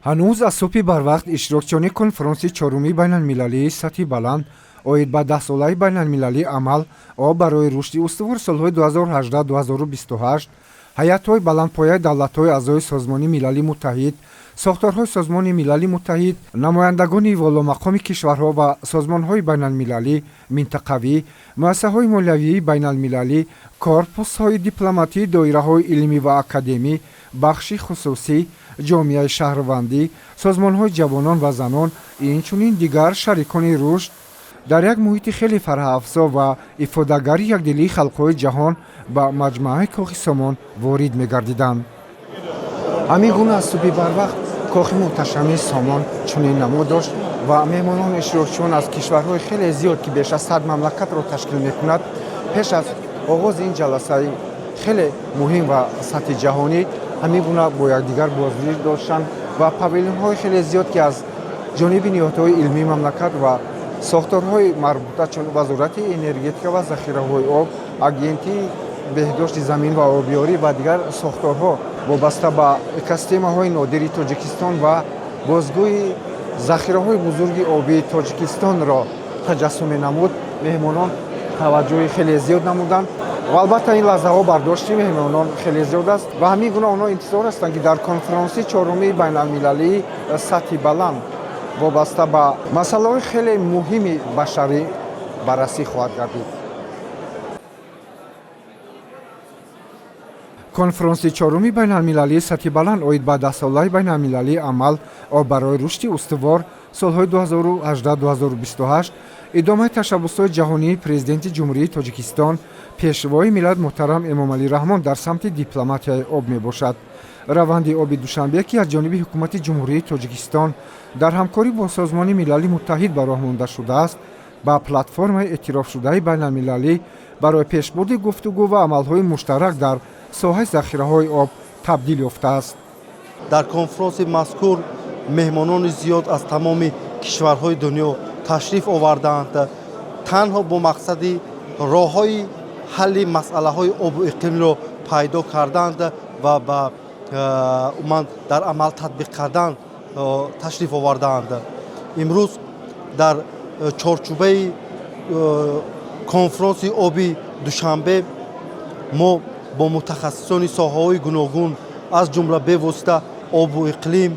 ҳанӯз аз субҳи барвақт иштирокчиёни конфаронсияи чорумии байналмилалии сатҳи баланд оид ба 10-солаи байналмилалии амал об барои рушди устувори солҳои 2018-2028 ҳайатҳои баландпояи давлатҳои аъзои Созмони Милали Муттаҳид, сохторҳои Созмони Милали Муттаҳид, намояндагони воломақоми кишварҳо ва созмонҳои байналмилалӣ, минтақавӣ, муассисаҳои молиявии байналмилалӣ, корпусҳои дипломатии, доираҳои илмӣ ва академӣ, бахши хусусӣ, ҷомеаи шаҳрвандӣ, созмонҳои ҷавонон ва занон, инчунин дигар шарикони рушд дар як муҳити хеле фарҳаафзо ва ифодагари якдилии халқҳои ҷаҳон ба маҷмӯаи Кохи Сомон ворид мегардиданд. ҳамин гуна аз субҳи барвақт Кохи муҳташами Сомон чунин намо дошт ва меҳмонон иштирокчиён аз кишварҳои хеле зиёд ки беш аз 100 мамлакатро ташкил мекунад, пеш аз оғози ин ҷаласаи хеле муҳим ва сатҳи ҷаҳонӣ ҳамин гуна бо якдигар бозгӯӣ доштанд ва павилёнҳои хеле зиёд ки аз ҷониби ниҳодҳои илмии мамлакат ва сохторҳои марбута чун вазорати энергетика ва захираҳои об, агентии беҳдошти замин ва обиёрӣ ва дигар сохторҳо вобаста ба экосистемаҳои нодири Тоҷикистон ва бозгӯи захираҳои бузурги обии Тоҷикистонро таҷассум менамуд, меҳмонон таваҷҷӯҳи хеле зиёд намуданд ва албатта ин лаҳзаҳо бардошти меҳмонон хеле зиёд аст ва ҳамин гуна онҳо интизор ҳастанд ки дар конфаронсияи чорумии байналмилалии сатҳи баланд вобаста ба масъалаҳои хеле муҳими башарӣ баррасӣ хоҳад гардид. конфаронсияи чорумии байналмилалии сатҳи баланд оид ба 10-солаи байналмилалии амал об барои рушди устувор солҳои 2018-2028 идомаи ташаббусҳои ҷаҳонии президенти ҷумҳурии Тоҷикистон пешвои миллат муҳтарам Эмомалӣ Раҳмон дар самти дипломатияи об мебошад. раванди оби душанбе ки аз ҷониби ҳукумати ҷумҳурии Тоҷикистон дар ҳамкорӣ бо Созмони Милали Муттаҳид ба роҳ монда шудааст, ба платформаи эътирофшудаи байналмилалӣ барои пешбурди гуфтугӯ ва амалҳои муштарак дар соҳаи захираҳои об табдил ёфтааст. дар конфаронси мазкур меҳмонони зиёд аз тамоми кишварҳои дунё ташриф овардаанд, танҳо бо мақсади роҳҳои ҳалли масъалаҳои обу иқлимро пайдо карданд ва ба уман дар амал татбиқ кардан ташриф овардаанд. имрӯз дар чорчӯбаи конфаронси оби душанбе мо бо мутахассисони соҳаҳои гуногун аз ҷумла бевосита обу иқлим,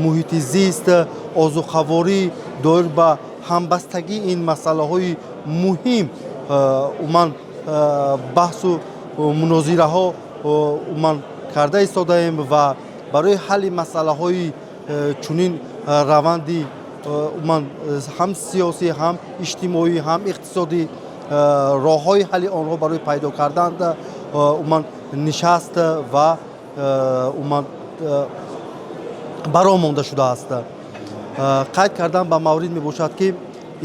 муҳити зист, озуқаворӣ доир ба ҳамбастагии ин масъалаҳои муҳим уман баҳсу мунозираҳо уман карда истодаем ва барои ҳалли масъалаҳои чунин раванди уман ҳам сиёсӣ, ҳам иҷтимоӣ, ҳам иқтисодӣ роҳҳои ҳалли онҳо барои пайдо кардан уман нишаст ва уман баро монда шудааст. қайд кардан ба маврид мебошад ки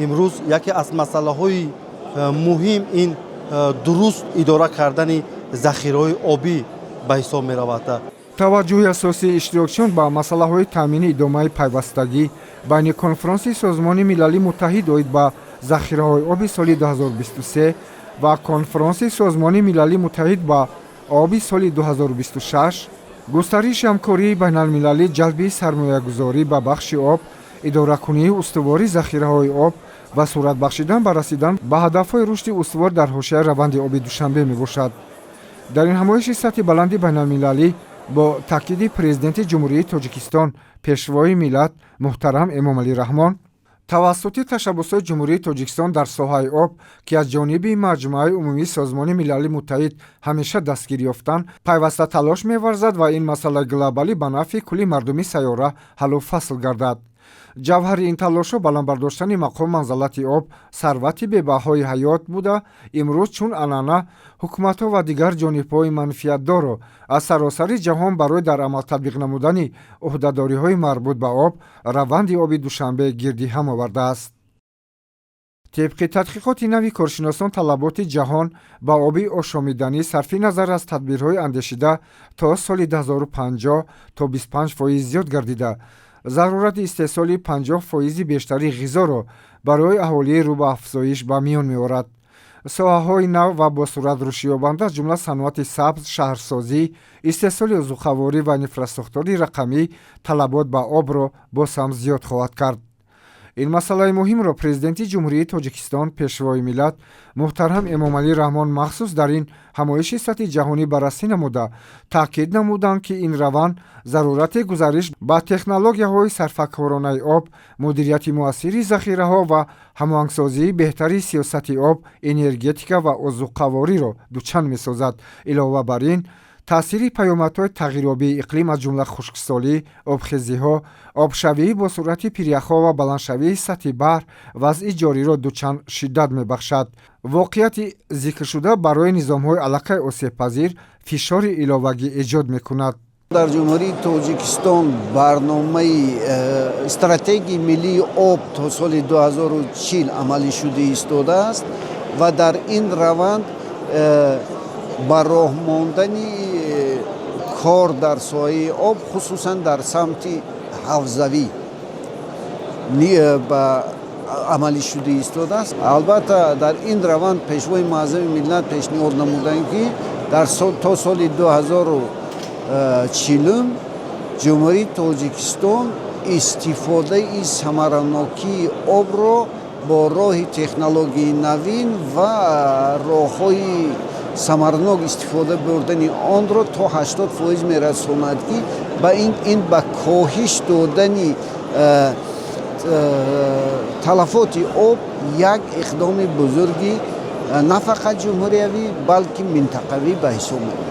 имрӯз яке аз масъалаҳои муҳим ин дуруст идора кардани захираҳои обӣ ба ҳисоб меравад. таваҷҷӯҳи асосии иштирокчиён ба масъалаҳои таъмини идомаи пайвастагӣ байни конфаронсияи Созмони Милали Муттаҳид оид ба захираҳои оби соли 2023 ва конфаронсияи Созмони Милали Муттаҳид ба оби соли 2026, густариши ҳамкории байналмилалӣ, ҷалби сармоягузорӣ ба бахши об, идоракунии устувории захираҳои об ва сурат бахшидан ба расидан ба ҳадафҳои рушди устувор дар ҳошияи раванди оби душанбе мебошад. дар ин ҳамоиши сатҳи баланди байналмилалӣ бо таъкиди президенти ҷумҳурии Тоҷикистон пешвои миллат муҳтарам Эмомалӣ Раҳмон тавассути ташаббусҳои ҷумҳурии Тоҷикистон дар соҳаи об ки аз ҷониби маҷмӯаи умумии Созмони Милали Муттаҳид ҳамеша дастгирӣ ёфтанд, пайваста талош меварзад ва ин масъалаи глобалӣ ба нафъи кулли мардуми сайёра ҳаллу фасл гардад. ҷавҳари ин талошҳо баландбардоштани мақом манзалати об сарвати бебаҳои ҳаёт буда, имрӯз чун анъана ҳукуматҳо ва дигар ҷонибҳои манфиатдорро аз саросари ҷаҳон барои дар амал татбиқ намудани ӯҳдадориҳои марбут ба об раванди оби душанбе гирди ҳам овардааст. тибқи тадқиқоти нави коршиносон талаботи ҷаҳон ба оби ошомиданӣ сарфи назар аз тадбирҳои андешида то соли 2050 то 25% зиёд гардида, зарурати истеҳсоли 50% бештари ғизоро барои аҳолии рӯ ба афзоиш ба миён меорад. соҳаҳои нав ва босурат рушдёбанда аз ҷумла саноати сабз, шаҳрсозӣ, истеҳсоли озуқаворӣ ва инфраструктураи рақамӣ талабот ба обро боз ҳам зиёд хоҳад кард. ин масъалаи муҳимро президенти ҷумҳурии Тоҷикистон, пешвои миллат муҳтарам Эмомалӣ Раҳмон махсус дар ин ҳамоиши сатҳи ҷаҳонӣ баррасӣ намуда, таъкид намуданд, ки ин раванд зарурати гузариш ба технологияҳои сарфакоронаи об, мудирияти муассири захираҳо ва ҳамоҳангсозии беҳтари сиёсати об, энергетика ва озуқавориро дучанд месозад. Илова бар ин, таъсири паёмадҳои тағйирёбии иқлим аз ҷумла хушксолӣ, обхезиҳо, обшавии бо суръати пиряхҳо ва баландшавии сатҳи баҳр вазъи ҷориро дучанд шиддат мебахшад. воқеияти зикршуда барои низомҳои аллакай осебпазир фишори иловагӣ эҷод мекунад. дар ҷумҳурии Тоҷикистон барномаи стратегияи миллии об то соли 2040 амалӣ шуда истодааст ва дар ин раванд ба роҳ мондани кор дар соҳаи об, хусусан дар самти ҳавзавӣ ба амалӣ шуда истодааст. албатта дар ин раванд пешвои муаззами миллат пешниҳод намуданд, ки то соли 2040 ҷумҳурии Тоҷикистон истифодаи самаранокии обро бо роҳи технологияи навин ва роҳҳои самаранок истифода бурдани онро то 80% мерасонад, ки ба ин ба коҳиш додани талафоти об як иқдоми бузурги на фақат ҷумҳуриявӣ, балки минтақавӣ ба ҳисоб меояд.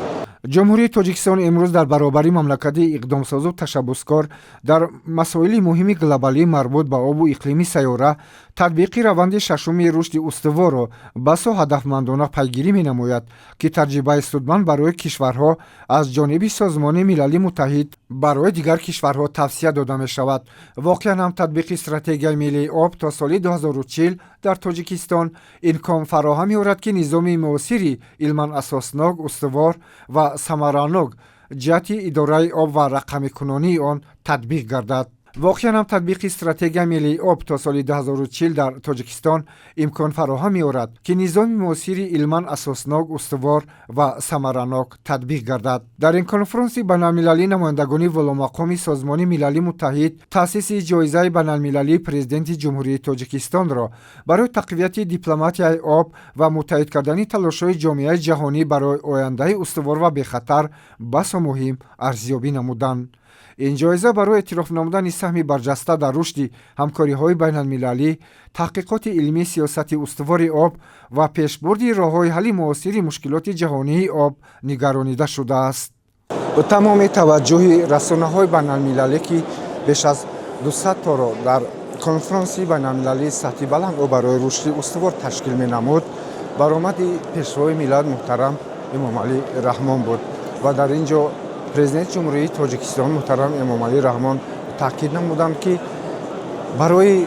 ҷумҳурии Тоҷикистон имрӯз дар баробари мамлакати иқдомсозу ташаббускор дар масоили муҳими глобалӣ марбут ба обу иқлими сайёра татбиқи раванди шашуми рушди устуворро басо ҳадафмандона пайгирӣ менамояд, ки таҷрибаи судманд барои кишварҳо аз ҷониби Созмони Милали Муттаҳид барои дигар кишварҳо тавсия дода мешавад. воқеан ҳам татбиқи стратегияи миллии об то соли 2040 дар Тоҷикистон имкон фароҳам меорад, ки низоми муосири илман асоснок, устувор ва самаранок ҷиҳати идораи об ва рақамикунонии он татбиқ гардад. воқеан ҳам татбиқи стратегияи миллии об то соли 2040 дар Тоҷикистон имкон фароҳам меорад, ки низоми муосири илман асоснок, устувор ва самаранок татбиқ гардад. дар ин конфронси байналмилалӣ намояндагони воломақоми Созмони Милали Муттаҳид таъсиси ҷоизаи байналмилалии президенти ҷумҳурии Тоҷикистонро барои тақвияти дипломатияи об ва муттаҳид кардани талошҳои ҷомеаи ҷаҳонӣ барои ояндаи устувор ва бехатар басо муҳим арзёбӣ намуданд. ин ҷоиза барои эътироф намудани саҳми барҷаста дар рушди ҳамкориҳои байналмилалӣ, таҳқиқоти илмии сиёсати устувори об ва пешбурди роҳҳои ҳалли муосири мушкилоти ҷаҳонии об нигаронида шудааст. бо тамоми таваҷҷӯҳи расонаҳои байналмилалӣ, ки беш аз 200 торо дар конфронси байналмилалии сатҳи баланд об барои рушди устувор ташкил менамуд, баромади пешвои миллат муҳтарам Эмомалӣ Раҳмон буд ва дар ин ҷо президенти ҷумҳурии Тоҷикистон муҳтарам Эмомалӣ Раҳмон таъкид намуданд, ки барои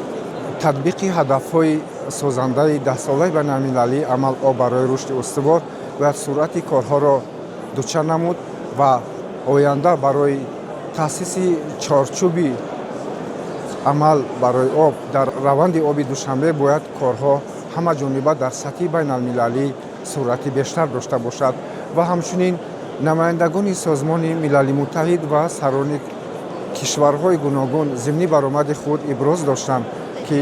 татбиқи ҳадафҳои созандаи 10-солаи байналмилалии амал об барои рушди устувор бояд суръати корҳоро дучанд намуд ва оянда барои таъсиси чорчӯби амал барои об дар раванди оби Душанбе бояд корҳо ҳамаҷониба дар сатҳи байналмилалӣ суръати бештар дошта бошад ва ҳамчунин намояндагони Созмони Милали Муттаҳид ва сарони кишварҳои гуногун зимни баромади худ иброз доштанд, ки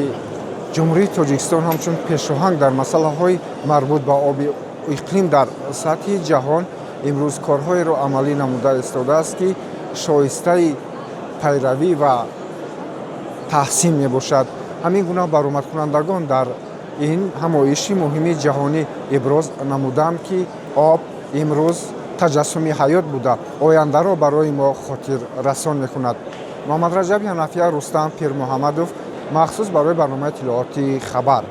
ҷумҳурии Тоҷикистон ҳамчун пешоҳанг дар масъалаҳои марбут ба оби иқлим дар сатҳи ҷаҳон имрӯз корҳоеро амалӣ намуда истодааст, ки шоистаи пайравӣ ва таҳсин мебошад. ҳамин гуна баромадкунандагон дар ин ҳамоиши муҳими ҷаҳонӣ иброз намуданд, ки об имрӯз таҷассуми ҳаёт буда ояндаро барои мо хотиррасон мекунад. Муҳаммадраҷаби Ҳанафия, Рустам Пирмуҳаммадов, махсус барои барномаи иттилооти хабар.